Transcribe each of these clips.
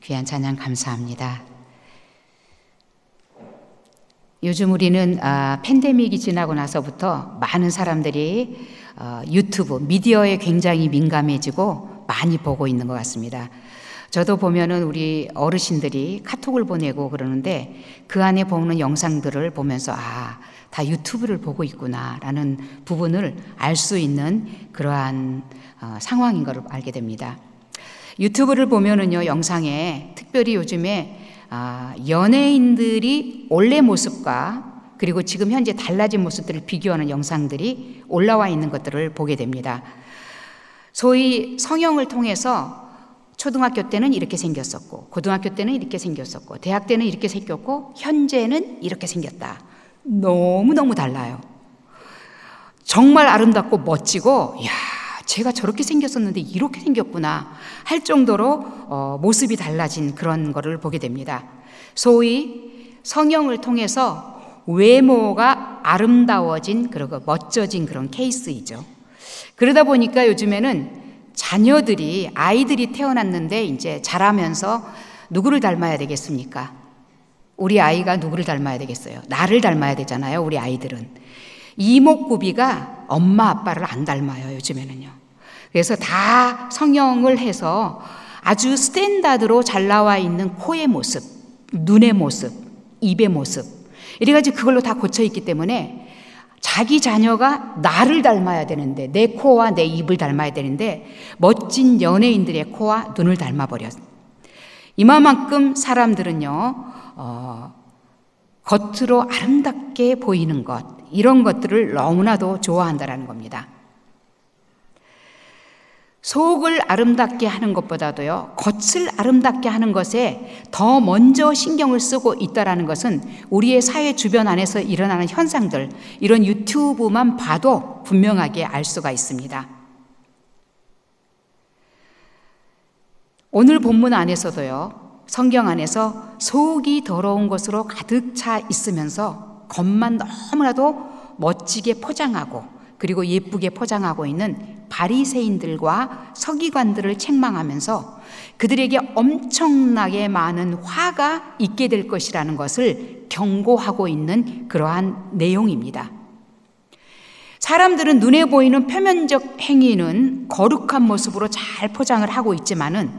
귀한 찬양 감사합니다. 요즘 우리는 팬데믹이 지나고 나서부터 많은 사람들이 유튜브, 미디어에 굉장히 민감해지고 많이 보고 있는 것 같습니다. 저도 보면은 우리 어르신들이 카톡을 보내고 그러는데 그 안에 보는 영상들을 보면서 다 유튜브를 보고 있구나라는 부분을 알 수 있는 그러한 상황인 걸 알게 됩니다. 유튜브를 보면은요, 영상에 특별히 요즘에 연예인들이 원래 모습과 그리고 지금 현재 달라진 모습들을 비교하는 영상들이 올라와 있는 것들을 보게 됩니다. 소위 성형을 통해서 초등학교 때는 이렇게 생겼었고, 고등학교 때는 이렇게 생겼었고, 대학 때는 이렇게 생겼고, 현재는 이렇게 생겼다. 너무너무 달라요. 정말 아름답고 멋지고, 제가 저렇게 생겼었는데 이렇게 생겼구나 할 정도로 모습이 달라진 그런 거를 보게 됩니다. 소위 성형을 통해서 외모가 아름다워진 그리고 멋져진 그런 케이스이죠. 그러다 보니까 요즘에는 아이들이 태어났는데 이제 자라면서 누구를 닮아야 되겠습니까? 우리 아이가 누구를 닮아야 되겠어요? 나를 닮아야 되잖아요, 우리 아이들은. 이목구비가 엄마 아빠를 안 닮아요, 요즘에는요. 그래서 다 성형을 해서 아주 스탠다드로 잘 나와 있는 코의 모습, 눈의 모습, 입의 모습, 이래가지고 그걸로 다 고쳐 있기 때문에 자기 자녀가 나를 닮아야 되는데, 내 코와 내 입을 닮아야 되는데 멋진 연예인들의 코와 눈을 닮아버렸어요. 이만큼 사람들은요, 겉으로 아름답게 보이는 것, 이런 것들을 너무나도 좋아한다는 겁니다. 속을 아름답게 하는 것보다도요, 겉을 아름답게 하는 것에 더 먼저 신경을 쓰고 있다는 것은 우리의 사회 주변 안에서 일어나는 현상들, 이런 유튜브만 봐도 분명하게 알 수가 있습니다. 오늘 본문 안에서도요, 성경 안에서 속이 더러운 것으로 가득 차 있으면서 겉만 너무나도 멋지게 포장하고 그리고 예쁘게 포장하고 있는 바리새인들과 서기관들을 책망하면서 그들에게 엄청나게 많은 화가 있게 될 것이라는 것을 경고하고 있는 그러한 내용입니다. 사람들은 눈에 보이는 표면적 행위는 거룩한 모습으로 잘 포장을 하고 있지만은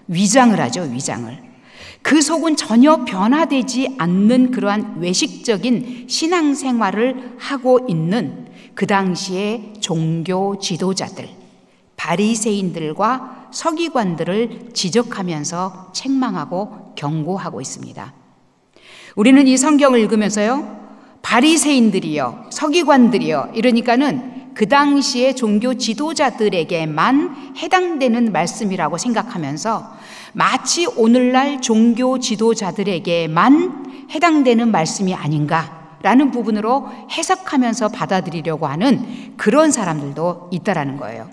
위장을 하죠, 위장을. 그 속은 전혀 변화되지 않는 그러한 외식적인 신앙생활을 하고 있는 그 당시의 종교 지도자들, 바리새인들과 서기관들을 지적하면서 책망하고 경고하고 있습니다. 우리는 이 성경을 읽으면서요, 바리새인들이요, 서기관들이요, 이러니까는 그 당시의 종교 지도자들에게만 해당되는 말씀이라고 생각하면서 마치 오늘날 종교 지도자들에게만 해당되는 말씀이 아닌가라는 부분으로 해석하면서 받아들이려고 하는 그런 사람들도 있다라는 거예요.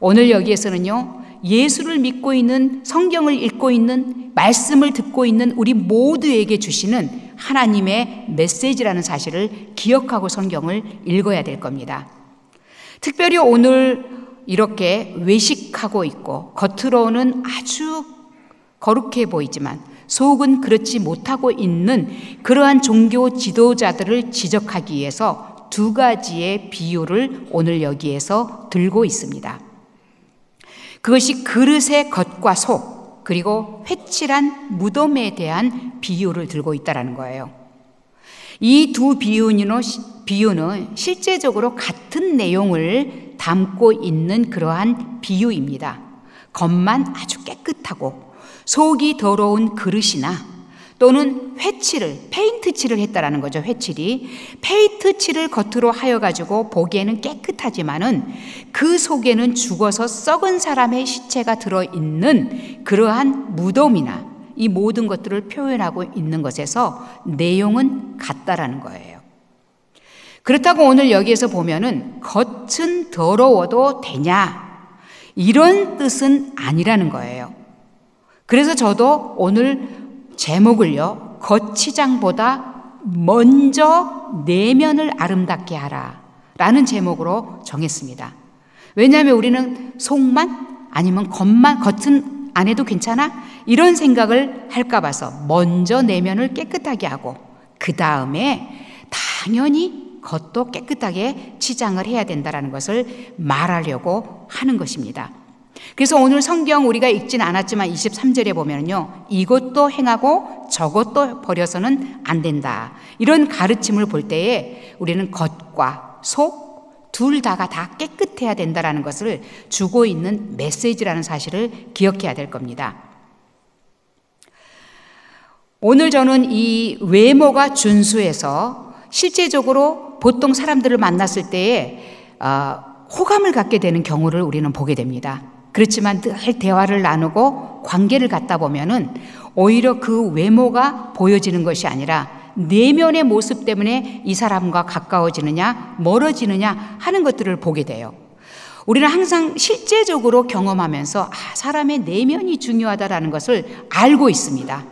오늘 여기에서는요, 예수를 믿고 있는, 성경을 읽고 있는, 말씀을 듣고 있는 우리 모두에게 주시는 하나님의 메시지라는 사실을 기억하고 성경을 읽어야 될 겁니다. 특별히 오늘 이렇게 외식하고 있고 겉으로는 아주 거룩해 보이지만 속은 그렇지 못하고 있는 그러한 종교 지도자들을 지적하기 위해서 두 가지의 비유를 오늘 여기에서 들고 있습니다. 그것이 그릇의 겉과 속, 그리고 회칠한 무덤에 대한 비유를 들고 있다는 거예요. 이 두 비유는 실제적으로 같은 내용을 담고 있는 그러한 비유입니다. 겉만 아주 깨끗하고 속이 더러운 그릇이나 또는 페인트 칠을 했다라는 거죠. 회칠이. 페인트 칠을 겉으로 하여 가지고 보기에는 깨끗하지만은 그 속에는 죽어서 썩은 사람의 시체가 들어있는 그러한 무덤이나 이 모든 것들을 표현하고 있는 것에서 내용은 같다라는 거예요. 그렇다고 오늘 여기에서 보면은 겉은 더러워도 되냐, 이런 뜻은 아니라는 거예요. 그래서 저도 오늘 제목을요, 겉치장보다 먼저 내면을 아름답게 하라 라는 제목으로 정했습니다. 왜냐하면 우리는 속만 아니면 겉은 안 해도 괜찮아? 이런 생각을 할까 봐서 먼저 내면을 깨끗하게 하고 그 다음에 당연히 겉도 깨끗하게 치장을 해야 된다는 것을 말하려고 하는 것입니다. 그래서 오늘 성경 우리가 읽진 않았지만 23절에 보면요, 이것도 행하고 저것도 버려서는 안 된다. 이런 가르침을 볼 때에 우리는 겉과 속 둘 다가 다 깨끗해야 된다는 것을 주고 있는 메시지라는 사실을 기억해야 될 겁니다. 오늘 저는 이 외모가 준수해서 실제적으로 보통 사람들을 만났을 때에 호감을 갖게 되는 경우를 우리는 보게 됩니다. 그렇지만 늘 대화를 나누고 관계를 갖다 보면은 오히려 그 외모가 보여지는 것이 아니라 내면의 모습 때문에 이 사람과 가까워지느냐 멀어지느냐 하는 것들을 보게 돼요. 우리는 항상 실제적으로 경험하면서 사람의 내면이 중요하다라는 것을 알고 있습니다.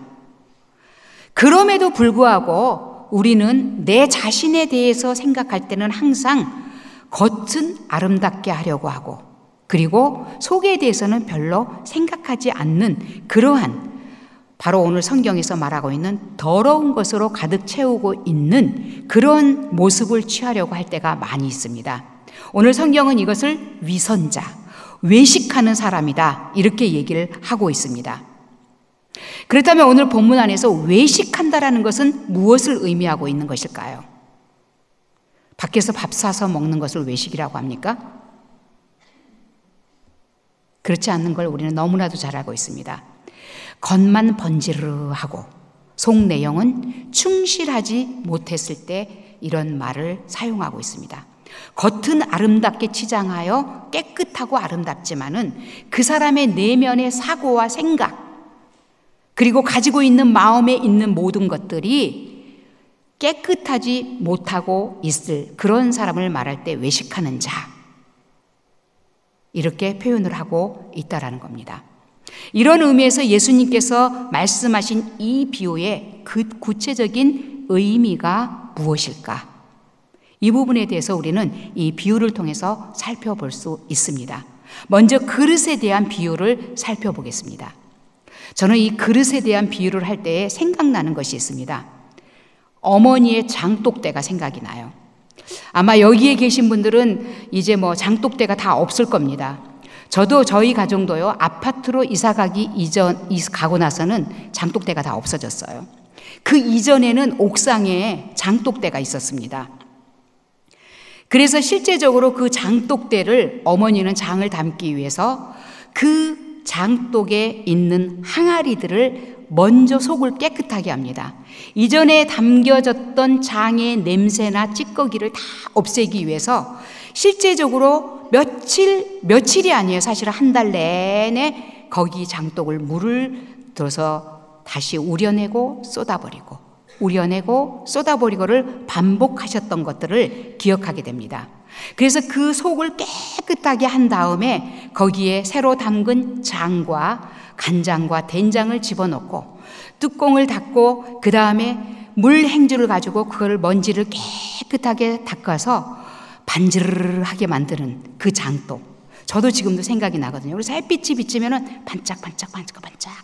그럼에도 불구하고 우리는 내 자신에 대해서 생각할 때는 항상 겉은 아름답게 하려고 하고 그리고 속에 대해서는 별로 생각하지 않는 그러한 바로 오늘 성경에서 말하고 있는 더러운 것으로 가득 채우고 있는 그런 모습을 취하려고 할 때가 많이 있습니다. 오늘 성경은 이것을 위선자, 외식하는 사람이다 이렇게 얘기를 하고 있습니다. 그렇다면 오늘 본문 안에서 외식한다라는 것은 무엇을 의미하고 있는 것일까요? 밖에서 밥 사서 먹는 것을 외식이라고 합니까? 그렇지 않는 걸 우리는 너무나도 잘 알고 있습니다. 겉만 번지르르하고 속 내용은 충실하지 못했을 때 이런 말을 사용하고 있습니다. 겉은 아름답게 치장하여 깨끗하고 아름답지만은 그 사람의 내면의 사고와 생각 그리고 가지고 있는 마음에 있는 모든 것들이 깨끗하지 못하고 있을 그런 사람을 말할 때 외식하는 자 이렇게 표현을 하고 있다라는 겁니다. 이런 의미에서 예수님께서 말씀하신 이 비유의 그 구체적인 의미가 무엇일까? 이 부분에 대해서 우리는 이 비유를 통해서 살펴볼 수 있습니다. 먼저 그릇에 대한 비유를 살펴보겠습니다. 저는 이 그릇에 대한 비유를 할 때에 생각나는 것이 있습니다. 어머니의 장독대가 생각이 나요. 아마 여기에 계신 분들은 이제 장독대가 다 없을 겁니다. 저도 저희 가정도요, 아파트로 가고 나서는 장독대가 다 없어졌어요. 그 이전에는 옥상에 장독대가 있었습니다. 그래서 실제적으로 그 장독대를 어머니는 장을 담기 위해서 그 장독에 있는 항아리들을 먼저 속을 깨끗하게 합니다. 이전에 담겨졌던 장의 냄새나 찌꺼기를 다 없애기 위해서 실제적으로 며칠이 아니에요. 사실 한 달 내내 거기 장독을 물을 들어서 다시 우려내고 쏟아버리고 우려내고 쏟아버리고를 반복하셨던 것들을 기억하게 됩니다. 그래서 그 속을 깨끗하게 한 다음에 거기에 새로 담근 장과 간장과 된장을 집어넣고 뚜껑을 닫고 그 다음에 물 행주를 가지고 그걸 먼지를 깨끗하게 닦아서 반지르르하게 만드는 그 장독. 저도 지금도 생각이 나거든요. 그래서 햇빛이 비치면 반짝반짝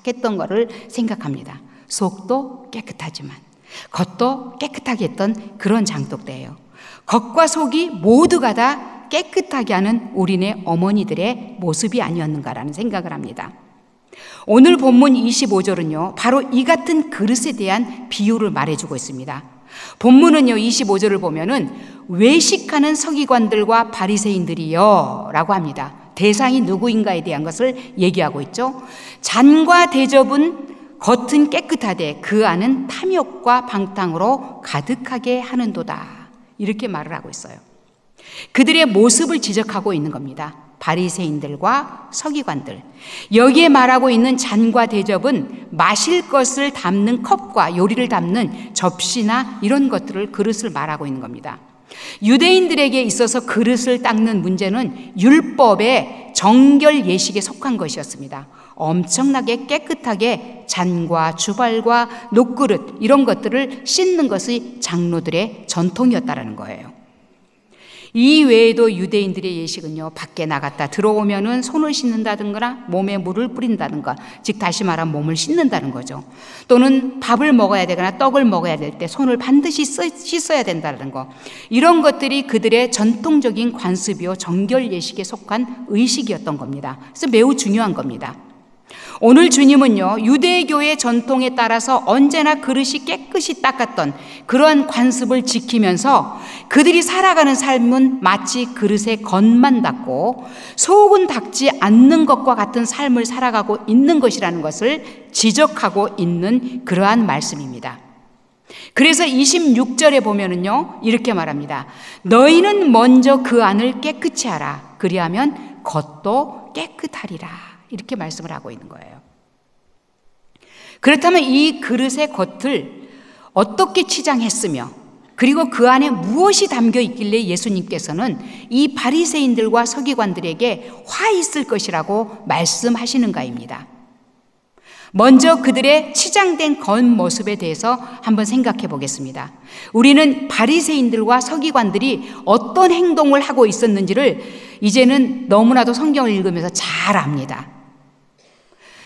했던 거를 생각합니다. 속도 깨끗하지만 겉도 깨끗하게 했던 그런 장독대예요. 겉과 속이 모두가 다 깨끗하게 하는 우리네 어머니들의 모습이 아니었는가라는 생각을 합니다. 오늘 본문 25절은요, 바로 이 같은 그릇에 대한 비유를 말해주고 있습니다. 본문은요, 25절을 보면은 외식하는 서기관들과 바리새인들이요 라고 합니다. 대상이 누구인가에 대한 것을 얘기하고 있죠. 잔과 대접은 겉은 깨끗하되 그 안은 탐욕과 방탕으로 가득하게 하는도다. 이렇게 말을 하고 있어요. 그들의 모습을 지적하고 있는 겁니다. 바리새인들과 서기관들. 여기에 말하고 있는 잔과 대접은 마실 것을 담는 컵과 요리를 담는 접시나 이런 것들을 그릇을 말하고 있는 겁니다. 유대인들에게 있어서 그릇을 닦는 문제는 율법의 정결 예식에 속한 것이었습니다. 엄청나게 깨끗하게 잔과 주발과 녹그릇 이런 것들을 씻는 것이 장로들의 전통이었다라는 거예요. 이 외에도 유대인들의 예식은요, 밖에 나갔다 들어오면은 손을 씻는다든가 몸에 물을 뿌린다든가, 즉 다시 말하면 몸을 씻는다는 거죠. 또는 밥을 먹어야 되거나 떡을 먹어야 될 때 손을 반드시 씻어야 된다는 거. 이런 것들이 그들의 전통적인 관습이요 정결 예식에 속한 의식이었던 겁니다. 그래서 매우 중요한 겁니다. 오늘 주님은요, 유대교의 전통에 따라서 언제나 그릇이 깨끗이 닦았던 그러한 관습을 지키면서 그들이 살아가는 삶은 마치 그릇에 겉만 닦고 속은 닦지 않는 것과 같은 삶을 살아가고 있는 것이라는 것을 지적하고 있는 그러한 말씀입니다. 그래서 26절에 보면은요, 이렇게 말합니다. 너희는 먼저 그 안을 깨끗이 하라. 그리하면 겉도 깨끗하리라. 이렇게 말씀을 하고 있는 거예요. 그렇다면 이 그릇의 겉을 어떻게 치장했으며, 그리고 그 안에 무엇이 담겨 있길래 예수님께서는 이 바리새인들과 서기관들에게 화 있을 것이라고 말씀하시는가입니다. 먼저 그들의 치장된 겉모습에 대해서 한번 생각해 보겠습니다. 우리는 바리새인들과 서기관들이 어떤 행동을 하고 있었는지를 이제는 너무나도 성경을 읽으면서 잘 압니다.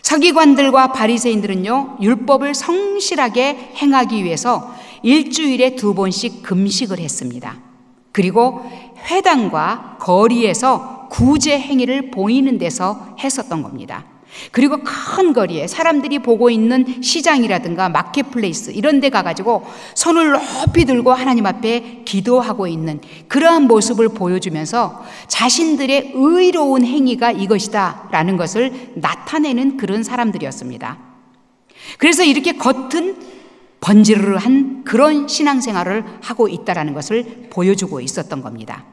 서기관들과 바리새인들은요, 율법을 성실하게 행하기 위해서 일주일에 2번씩 금식을 했습니다. 그리고 회당과 거리에서 구제 행위를 보이는 데서 했었던 겁니다. 그리고 큰 거리에 사람들이 보고 있는 시장이라든가 마켓플레이스 이런 데 가가지고 손을 높이 들고 하나님 앞에 기도하고 있는 그러한 모습을 보여주면서 자신들의 의로운 행위가 이것이다 라는 것을 나타내는 그런 사람들이었습니다. 그래서 이렇게 겉은 번지르르한 그런 신앙생활을 하고 있다는 것을 보여주고 있었던 겁니다.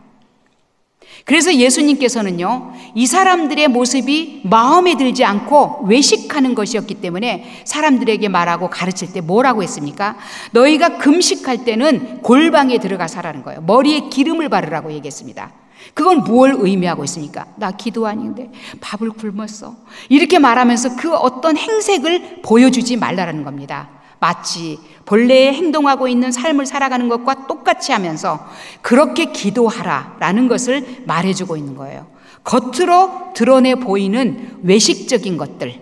그래서 예수님께서는요, 이 사람들의 모습이 마음에 들지 않고 외식하는 것이었기 때문에 사람들에게 말하고 가르칠 때 뭐라고 했습니까? 너희가 금식할 때는 골방에 들어가서 하라는 거예요. 머리에 기름을 바르라고 얘기했습니다. 그건 뭘 의미하고 있습니까? 나 기도하는데 밥을 굶었어. 이렇게 말하면서 그 어떤 행색을 보여주지 말라는 겁니다. 마치 본래에 행동하고 있는 삶을 살아가는 것과 똑같이 하면서 그렇게 기도하라라는 것을 말해주고 있는 거예요. 겉으로 드러내 보이는 외식적인 것들,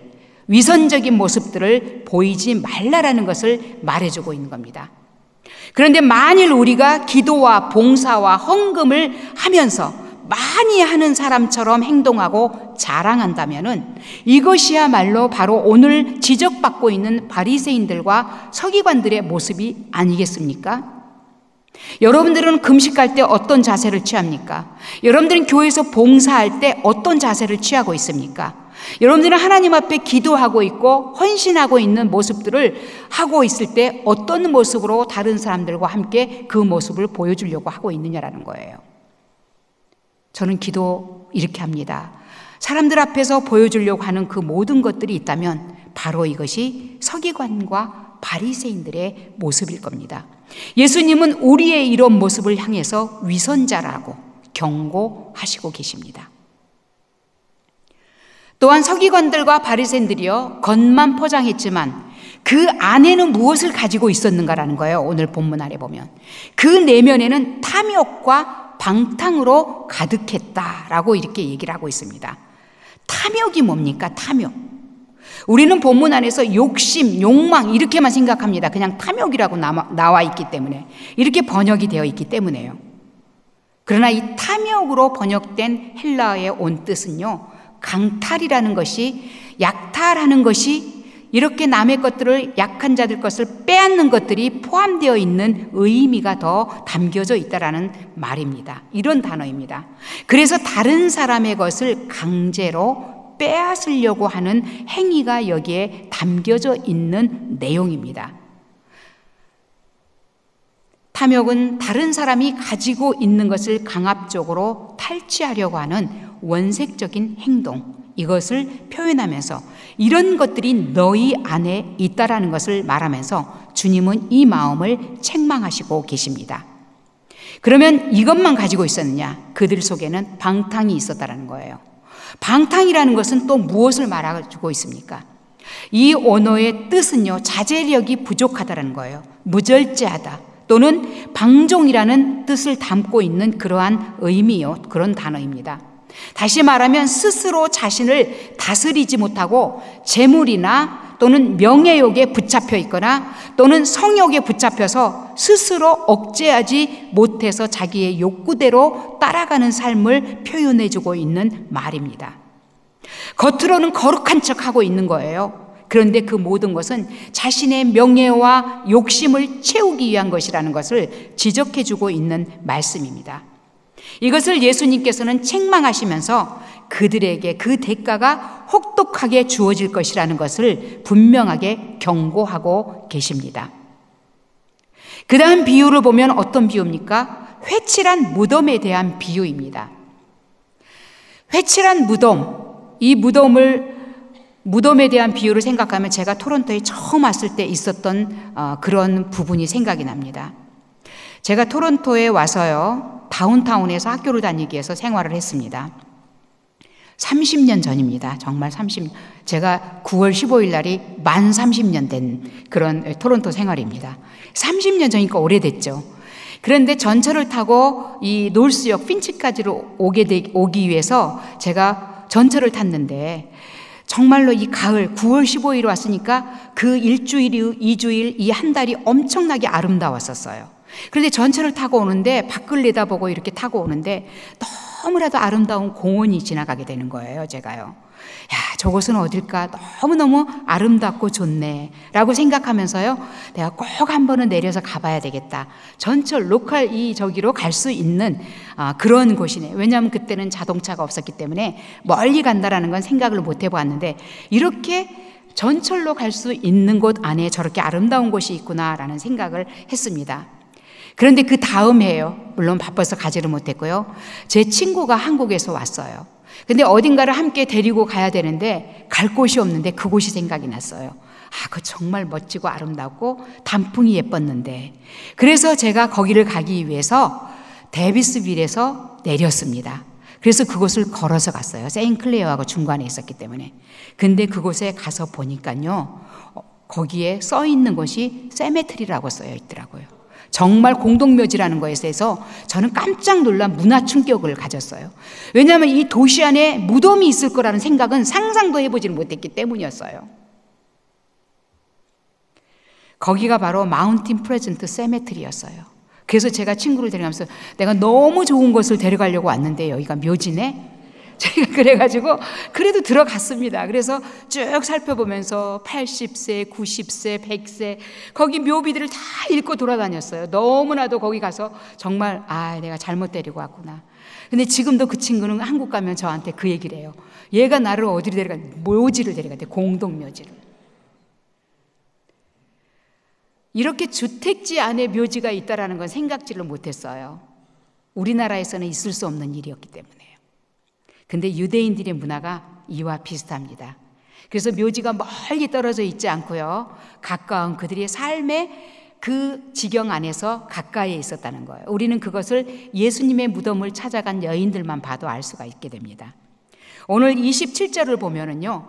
위선적인 모습들을 보이지 말라라는 것을 말해주고 있는 겁니다. 그런데 만일 우리가 기도와 봉사와 헌금을 하면서 많이 하는 사람처럼 행동하고 자랑한다면은 이것이야말로 바로 오늘 지적받고 있는 바리새인들과 서기관들의 모습이 아니겠습니까? 여러분들은 금식할 때 어떤 자세를 취합니까? 여러분들은 교회에서 봉사할 때 어떤 자세를 취하고 있습니까? 여러분들은 하나님 앞에 기도하고 있고 헌신하고 있는 모습들을 하고 있을 때 어떤 모습으로 다른 사람들과 함께 그 모습을 보여주려고 하고 있느냐라는 거예요. 저는 기도 이렇게 합니다. 사람들 앞에서 보여주려고 하는 그 모든 것들이 있다면 바로 이것이 서기관과 바리새인들의 모습일 겁니다. 예수님은 우리의 이런 모습을 향해서 위선자라고 경고하시고 계십니다. 또한 서기관들과 바리새인들이요, 겉만 포장했지만 그 안에는 무엇을 가지고 있었는가라는 거예요. 오늘 본문 아래 보면 그 내면에는 탐욕과 방탕으로 가득했다라고 이렇게 얘기를 하고 있습니다. 탐욕이 뭡니까? 탐욕. 우리는 본문 안에서 욕심, 욕망 이렇게만 생각합니다. 그냥 탐욕이라고 나와 있기 때문에, 이렇게 번역이 되어 있기 때문에요. 그러나 이 탐욕으로 번역된 헬라어의 온 뜻은요, 강탈이라는 것이, 약탈하는 것이, 이렇게 남의 것들을, 약한 자들 것을 빼앗는 것들이 포함되어 있는 의미가 더 담겨져 있다라는 말입니다. 이런 단어입니다. 그래서 다른 사람의 것을 강제로 빼앗으려고 하는 행위가 여기에 담겨져 있는 내용입니다. 탐욕은 다른 사람이 가지고 있는 것을 강압적으로 탈취하려고 하는 원색적인 행동, 이것을 표현하면서 이런 것들이 너희 안에 있다라는 것을 말하면서 주님은 이 마음을 책망하시고 계십니다. 그러면 이것만 가지고 있었느냐? 그들 속에는 방탕이 있었다라는 거예요. 방탕이라는 것은 또 무엇을 말하고 있습니까? 이 언어의 뜻은요, 자제력이 부족하다는 거예요. 무절제하다, 또는 방종이라는 뜻을 담고 있는 그러한 의미요, 그런 단어입니다. 다시 말하면 스스로 자신을 다스리지 못하고 재물이나 또는 명예욕에 붙잡혀 있거나 또는 성욕에 붙잡혀서 스스로 억제하지 못해서 자기의 욕구대로 따라가는 삶을 표현해주고 있는 말입니다. 겉으로는 거룩한 척하고 있는 거예요. 그런데 그 모든 것은 자신의 명예와 욕심을 채우기 위한 것이라는 것을 지적해주고 있는 말씀입니다. 이것을 예수님께서는 책망하시면서 그들에게 그 대가가 혹독하게 주어질 것이라는 것을 분명하게 경고하고 계십니다. 그 다음 비유를 보면 어떤 비유입니까? 회칠한 무덤에 대한 비유입니다. 회칠한 무덤, 이 무덤에 대한 비유를 생각하면 제가 토론토에 처음 왔을 때 있었던 그런 부분이 생각이 납니다. 제가 토론토에 와서요, 다운타운에서 학교를 다니기 위해서 생활을 했습니다. 30년 전입니다. 정말 제가 9월 15일 날이 만 30년 된 그런 토론토 생활입니다. 30년 전이니까 오래됐죠. 그런데 전철을 타고 이 노스역 핀치까지로 오기 위해서 제가 전철을 탔는데 정말로 이 가을 9월 15일 왔으니까 그 일주일, 2주일, 이 한 달이 엄청나게 아름다웠었어요. 그런데 전철을 타고 오는데 밖을 내다보고 이렇게 타고 오는데 너무나도 아름다운 공원이 지나가게 되는 거예요. 제가요. 야, 저곳은 어딜까? 너무너무 아름답고 좋네 라고 생각하면서요, 내가 꼭 한 번은 내려서 가봐야 되겠다. 전철 로컬 저기로 갈 수 있는 그런 곳이네. 왜냐하면 그때는 자동차가 없었기 때문에 멀리 간다라는 건 생각을 못 해보았는데, 이렇게 전철로 갈 수 있는 곳 안에 저렇게 아름다운 곳이 있구나라는 생각을 했습니다. 그런데 그 다음 해에요, 물론 바빠서 가지를 못했고요, 제 친구가 한국에서 왔어요. 근데 어딘가를 함께 데리고 가야 되는데 갈 곳이 없는데 그곳이 생각이 났어요. 그거 정말 멋지고 아름답고 단풍이 예뻤는데. 그래서 제가 거기를 가기 위해서 데비스빌에서 내렸습니다. 그래서 그곳을 걸어서 갔어요. 세인클레어하고 중간에 있었기 때문에. 근데 그곳에 가서 보니까요, 거기에 써 있는 것이 세메트리라고 써여 있더라고요. 정말 공동묘지라는 것에 대해서 저는 깜짝 놀란 문화 충격을 가졌어요. 왜냐하면 이 도시 안에 무덤이 있을 거라는 생각은 상상도 해보지는 못했기 때문이었어요. 거기가 바로 마운틴 프레젠트 세메트리였어요. 그래서 제가 친구를 데려가면서 내가 너무 좋은 곳을 데려가려고 왔는데 여기가 묘지네? 제가 그래가지고 그래도 들어갔습니다. 그래서 쭉 살펴보면서 80세, 90세, 100세 거기 묘비들을 다 읽고 돌아다녔어요. 너무나도 거기 가서 정말 내가 잘못 데리고 왔구나. 근데 지금도 그 친구는 한국 가면 저한테 그 얘기를 해요. 얘가 나를 어디로 데려갔는데, 묘지를 데려갔대. 공동묘지를. 이렇게 주택지 안에 묘지가 있다라는 건 생각지를 못했어요. 우리나라에서는 있을 수 없는 일이었기 때문에요. 근데 유대인들의 문화가 이와 비슷합니다. 그래서 묘지가 멀리 떨어져 있지 않고요, 가까운 그들의 삶의 그 지경 안에서 가까이에 있었다는 거예요. 우리는 그것을 예수님의 무덤을 찾아간 여인들만 봐도 알 수가 있게 됩니다. 오늘 27절을 보면은요,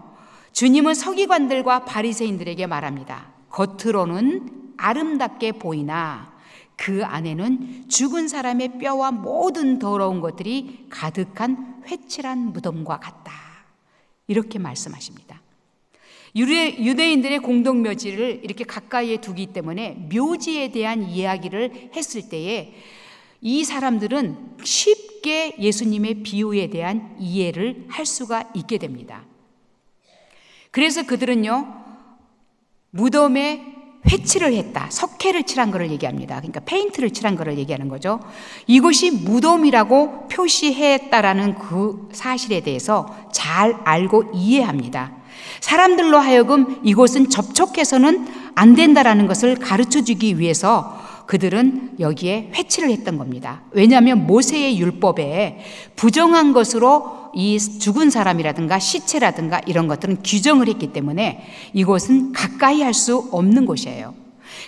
주님은 서기관들과 바리새인들에게 말합니다. 겉으로는 아름답게 보이나 그 안에는 죽은 사람의 뼈와 모든 더러운 것들이 가득한 회칠한 무덤과 같다. 이렇게 말씀하십니다. 유대인들의 공동묘지를 이렇게 가까이에 두기 때문에 묘지에 대한 이야기를 했을 때에 이 사람들은 쉽게 예수님의 비유에 대한 이해를 할 수가 있게 됩니다. 그래서 그들은요, 무덤에 회칠을 했다, 석회를 칠한 것을 얘기합니다. 그러니까 페인트를 칠한 것을 얘기하는 거죠. 이것이 무덤이라고 표시했다라는 그 사실에 대해서 잘 알고 이해합니다. 사람들로 하여금 이곳은 접촉해서는 안 된다라는 것을 가르쳐주기 위해서 그들은 여기에 회칠을 했던 겁니다. 왜냐하면 모세의 율법에 부정한 것으로 이 죽은 사람이라든가 시체라든가 이런 것들은 규정을 했기 때문에 이곳은 가까이 할 수 없는 곳이에요.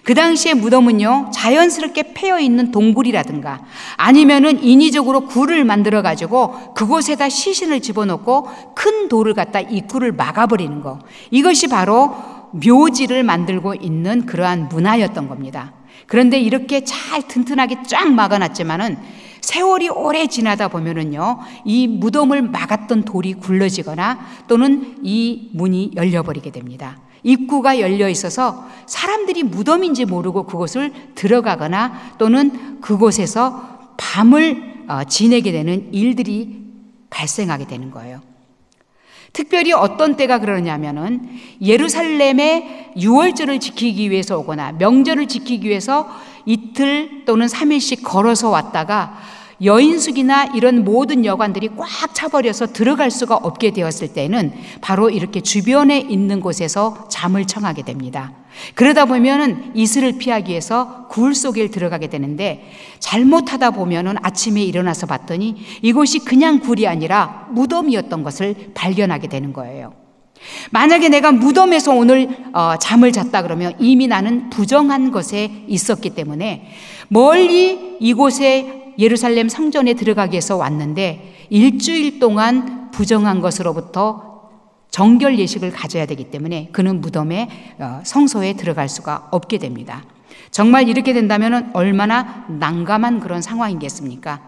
그 당시에 무덤은요, 자연스럽게 패여 있는 동굴이라든가 아니면은 인위적으로 굴을 만들어 가지고 그곳에다 시신을 집어넣고 큰 돌을 갖다 입구를 막아버리는 거, 이것이 바로 묘지를 만들고 있는 그러한 문화였던 겁니다. 그런데 이렇게 잘 튼튼하게 쫙 막아놨지만은 세월이 오래 지나다 보면은요, 이 무덤을 막았던 돌이 굴러지거나 또는 이 문이 열려버리게 됩니다. 입구가 열려 있어서 사람들이 무덤인지 모르고 그곳을 들어가거나 또는 그곳에서 밤을 지내게 되는 일들이 발생하게 되는 거예요. 특별히 어떤 때가 그러냐면은 예루살렘에 유월절을 지키기 위해서 오거나 명절을 지키기 위해서 이틀 또는 3일씩 걸어서 왔다가 여인숙이나 이런 모든 여관들이 꽉 차버려서 들어갈 수가 없게 되었을 때는 바로 이렇게 주변에 있는 곳에서 잠을 청하게 됩니다. 그러다 보면은 이슬을 피하기 위해서 굴 속에 들어가게 되는데 잘못하다 보면은 아침에 일어나서 봤더니 이곳이 그냥 굴이 아니라 무덤이었던 것을 발견하게 되는 거예요. 만약에 내가 무덤에서 오늘 잠을 잤다 그러면 이미 나는 부정한 것에 있었기 때문에 멀리 이곳에 예루살렘 성전에 들어가기 위해서 왔는데 일주일 동안 부정한 것으로부터 정결 예식을 가져야 되기 때문에 그는 무덤에 성소에 들어갈 수가 없게 됩니다. 정말 이렇게 된다면 얼마나 난감한 그런 상황이겠습니까?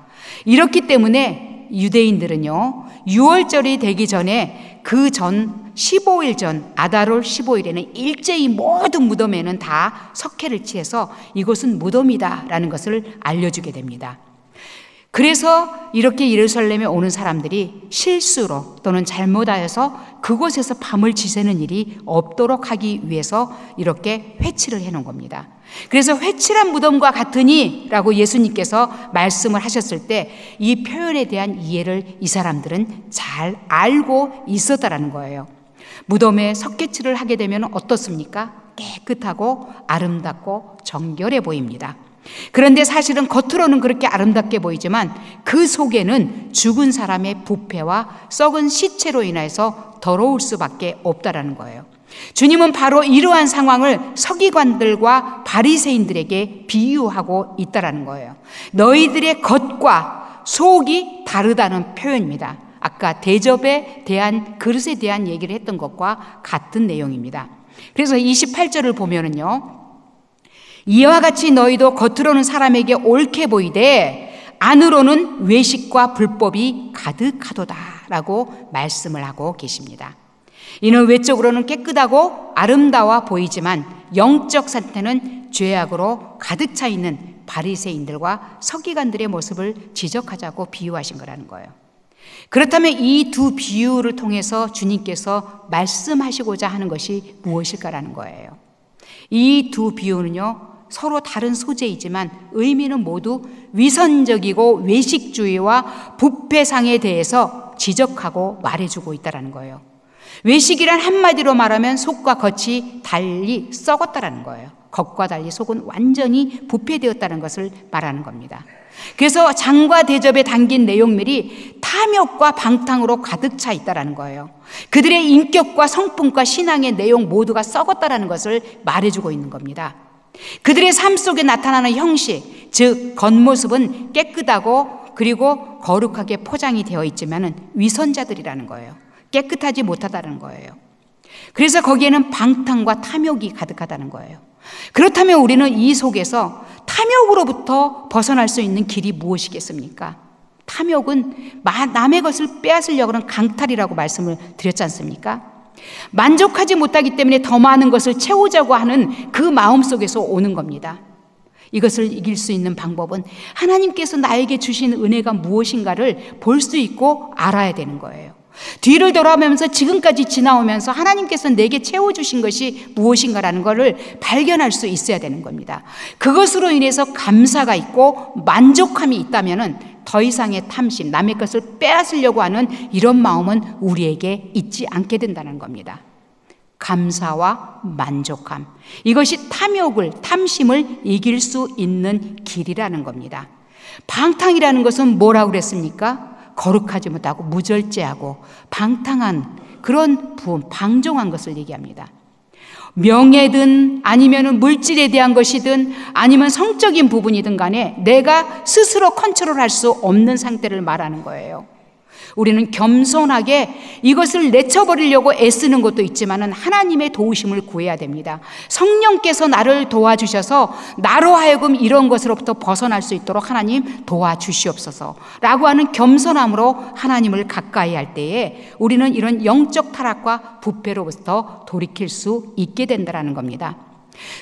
이렇기 때문에 유대인들은요, 유월절이 되기 전에 그 전 15일 전 아다롤 15일에는 일제히 모든 무덤에는 다 석회를 칠해서 이곳은 무덤이다라는 것을 알려주게 됩니다. 그래서 이렇게 예루살렘에 오는 사람들이 실수로 또는 잘못하여서 그곳에서 밤을 지새는 일이 없도록 하기 위해서 이렇게 회칠을 해놓은 겁니다. 그래서 회칠한 무덤과 같으니 라고 예수님께서 말씀을 하셨을 때 이 표현에 대한 이해를 이 사람들은 잘 알고 있었다라는 거예요. 무덤에 석회칠을 하게 되면 어떻습니까? 깨끗하고 아름답고 정결해 보입니다. 그런데 사실은 겉으로는 그렇게 아름답게 보이지만 그 속에는 죽은 사람의 부패와 썩은 시체로 인해서 더러울 수밖에 없다라는 거예요. 주님은 바로 이러한 상황을 서기관들과 바리새인들에게 비유하고 있다라는 거예요. 너희들의 겉과 속이 다르다는 표현입니다. 아까 대접에 대한 그릇에 대한 얘기를 했던 것과 같은 내용입니다. 그래서 28절을 보면은요, 이와 같이 너희도 겉으로는 사람에게 옳게 보이되 안으로는 외식과 불법이 가득하도다라고 말씀을 하고 계십니다. 이는 외적으로는 깨끗하고 아름다워 보이지만 영적 상태는 죄악으로 가득 차 있는 바리새인들과 서기관들의 모습을 지적하자고 비유하신 거라는 거예요. 그렇다면 이 두 비유를 통해서 주님께서 말씀하시고자 하는 것이 무엇일까라는 거예요. 이 두 비유는요, 서로 다른 소재이지만 의미는 모두 위선적이고 외식주의와 부패상에 대해서 지적하고 말해주고 있다는 거예요. 외식이란 한마디로 말하면 속과 겉이 달리 썩었다라는 거예요. 겉과 달리 속은 완전히 부패되었다는 것을 말하는 겁니다. 그래서 장과 대접에 담긴 내용들이 탐욕과 방탕으로 가득 차 있다라는 거예요. 그들의 인격과 성품과 신앙의 내용 모두가 썩었다라는 것을 말해주고 있는 겁니다. 그들의 삶 속에 나타나는 형식, 즉 겉모습은 깨끗하고 그리고 거룩하게 포장이 되어 있지만은 위선자들이라는 거예요. 깨끗하지 못하다는 거예요. 그래서 거기에는 방탕과 탐욕이 가득하다는 거예요. 그렇다면 우리는 이 속에서 탐욕으로부터 벗어날 수 있는 길이 무엇이겠습니까? 탐욕은 남의 것을 빼앗으려고 하는 강탈이라고 말씀을 드렸지 않습니까? 만족하지 못하기 때문에 더 많은 것을 채우자고 하는 그 마음 속에서 오는 겁니다. 이것을 이길 수 있는 방법은 하나님께서 나에게 주신 은혜가 무엇인가를 볼 수 있고 알아야 되는 거예요. 뒤를 돌아보면서 지금까지 지나오면서 하나님께서 내게 채워주신 것이 무엇인가라는 것을 발견할 수 있어야 되는 겁니다. 그것으로 인해서 감사가 있고 만족함이 있다면 더 이상의 탐심, 남의 것을 빼앗으려고 하는 이런 마음은 우리에게 있지 않게 된다는 겁니다. 감사와 만족함, 이것이 탐심을 이길 수 있는 길이라는 겁니다. 방탕이라는 것은 뭐라고 그랬습니까? 거룩하지 못하고 무절제하고 방탕한 그런 부분, 방종한 것을 얘기합니다. 명예든 아니면 물질에 대한 것이든 아니면 성적인 부분이든 간에 내가 스스로 컨트롤할 수 없는 상태를 말하는 거예요. 우리는 겸손하게 이것을 내쳐버리려고 애쓰는 것도 있지만은 하나님의 도우심을 구해야 됩니다. 성령께서 나를 도와주셔서 나로 하여금 이런 것으로부터 벗어날 수 있도록 하나님 도와주시옵소서 라고 하는 겸손함으로 하나님을 가까이 할 때에 우리는 이런 영적 타락과 부패로부터 돌이킬 수 있게 된다는 겁니다.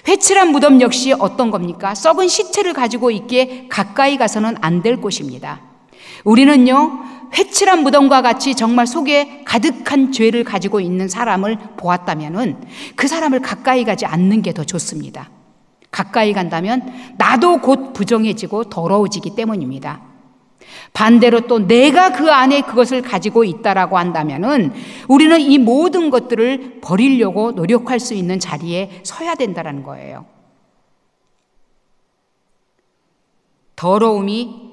회칠한 무덤 역시 어떤 겁니까? 썩은 시체를 가지고 있기에 가까이 가서는 안 될 곳입니다. 우리는요, 회칠한 무덤과 같이 정말 속에 가득한 죄를 가지고 있는 사람을 보았다면은 그 사람을 가까이 가지 않는 게 더 좋습니다. 가까이 간다면 나도 곧 부정해지고 더러워지기 때문입니다. 반대로 또 내가 그 안에 그것을 가지고 있다라고 한다면은 우리는 이 모든 것들을 버리려고 노력할 수 있는 자리에 서야 된다는 거예요. 더러움이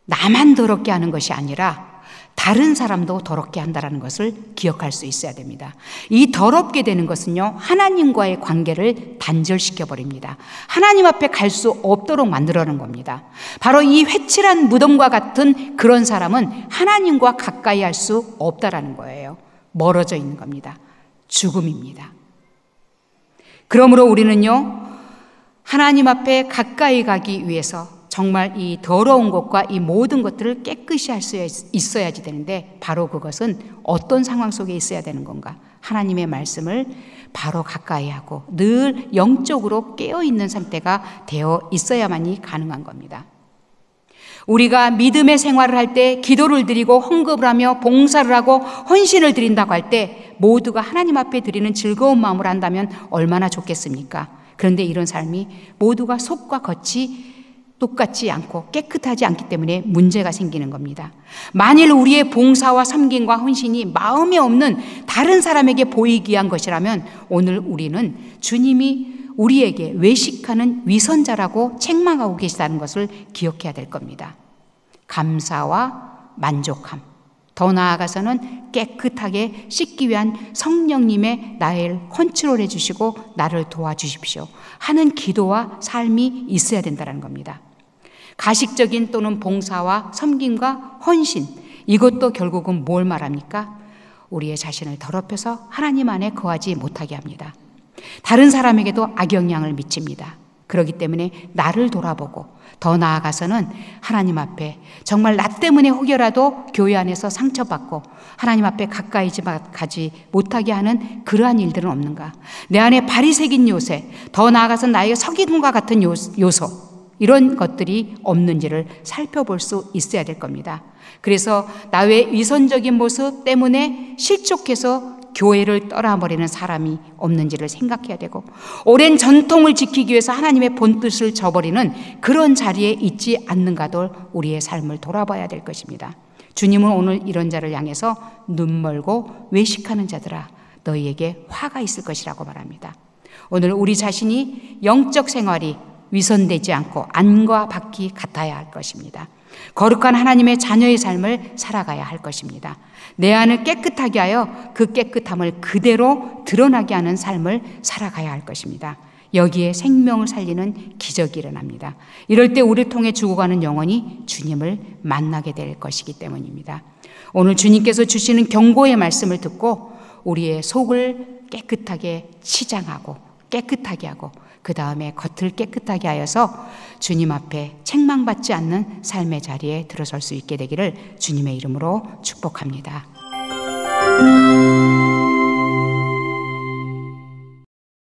나만 더럽게 하는 것이 아니라 다른 사람도 더럽게 한다는 것을 기억할 수 있어야 됩니다. 이 더럽게 되는 것은요, 하나님과의 관계를 단절시켜 버립니다. 하나님 앞에 갈 수 없도록 만들어놓은 겁니다. 바로 이 회칠한 무덤과 같은 그런 사람은 하나님과 가까이 할 수 없다라는 거예요. 멀어져 있는 겁니다. 죽음입니다. 그러므로 우리는요, 하나님 앞에 가까이 가기 위해서 정말 이 더러운 것과 이 모든 것들을 깨끗이 할 수 있어야지 되는데, 바로 그것은 어떤 상황 속에 있어야 되는 건가? 하나님의 말씀을 바로 가까이 하고 늘 영적으로 깨어있는 상태가 되어 있어야만이 가능한 겁니다. 우리가 믿음의 생활을 할 때, 기도를 드리고 헌금을 하며 봉사를 하고 헌신을 드린다고 할 때 모두가 하나님 앞에 드리는 즐거운 마음으로 한다면 얼마나 좋겠습니까? 그런데 이런 삶이 모두가 속과 겉이 똑같지 않고 깨끗하지 않기 때문에 문제가 생기는 겁니다. 만일 우리의 봉사와 섬김과 헌신이 마음에 없는 다른 사람에게 보이기 위한 것이라면 오늘 우리는 주님이 우리에게 외식하는 위선자라고 책망하고 계시다는 것을 기억해야 될 겁니다. 감사와 만족함, 더 나아가서는 깨끗하게 씻기 위한 성령님의 나를 컨트롤해 주시고 나를 도와주십시오 하는 기도와 삶이 있어야 된다는 겁니다. 가식적인 또는 봉사와 섬김과 헌신, 이것도 결국은 뭘 말합니까? 우리의 자신을 더럽혀서 하나님 안에 거하지 못하게 합니다. 다른 사람에게도 악영향을 미칩니다. 그렇기 때문에 나를 돌아보고 더 나아가서는 하나님 앞에 정말 나 때문에 혹여라도 교회 안에서 상처받고 하나님 앞에 가까이 가지 못하게 하는 그러한 일들은 없는가? 내 안에 발이 새긴 요새, 더 나아가서 나의 석임과 같은 요소, 이런 것들이 없는지를 살펴볼 수 있어야 될 겁니다. 그래서 나의 위선적인 모습 때문에 실족해서 교회를 떠나버리는 사람이 없는지를 생각해야 되고, 오랜 전통을 지키기 위해서 하나님의 본뜻을 저버리는 그런 자리에 있지 않는가도 우리의 삶을 돌아봐야 될 것입니다. 주님은 오늘 이런 자를 향해서 눈 멀고 외식하는 자들아, 너희에게 화가 있을 것이라고 말합니다. 오늘 우리 자신이 영적 생활이 위선되지 않고 안과 밖이 같아야 할 것입니다. 거룩한 하나님의 자녀의 삶을 살아가야 할 것입니다. 내 안을 깨끗하게 하여 그 깨끗함을 그대로 드러나게 하는 삶을 살아가야 할 것입니다. 여기에 생명을 살리는 기적이 일어납니다. 이럴 때 우리를 통해 죽어가는 영혼이 주님을 만나게 될 것이기 때문입니다. 오늘 주님께서 주시는 경고의 말씀을 듣고 우리의 속을 깨끗하게 치장하고 깨끗하게 하고 그 다음에 겉을 깨끗하게 하여서 주님 앞에 책망받지 않는 삶의 자리에 들어설 수 있게 되기를 주님의 이름으로 축복합니다.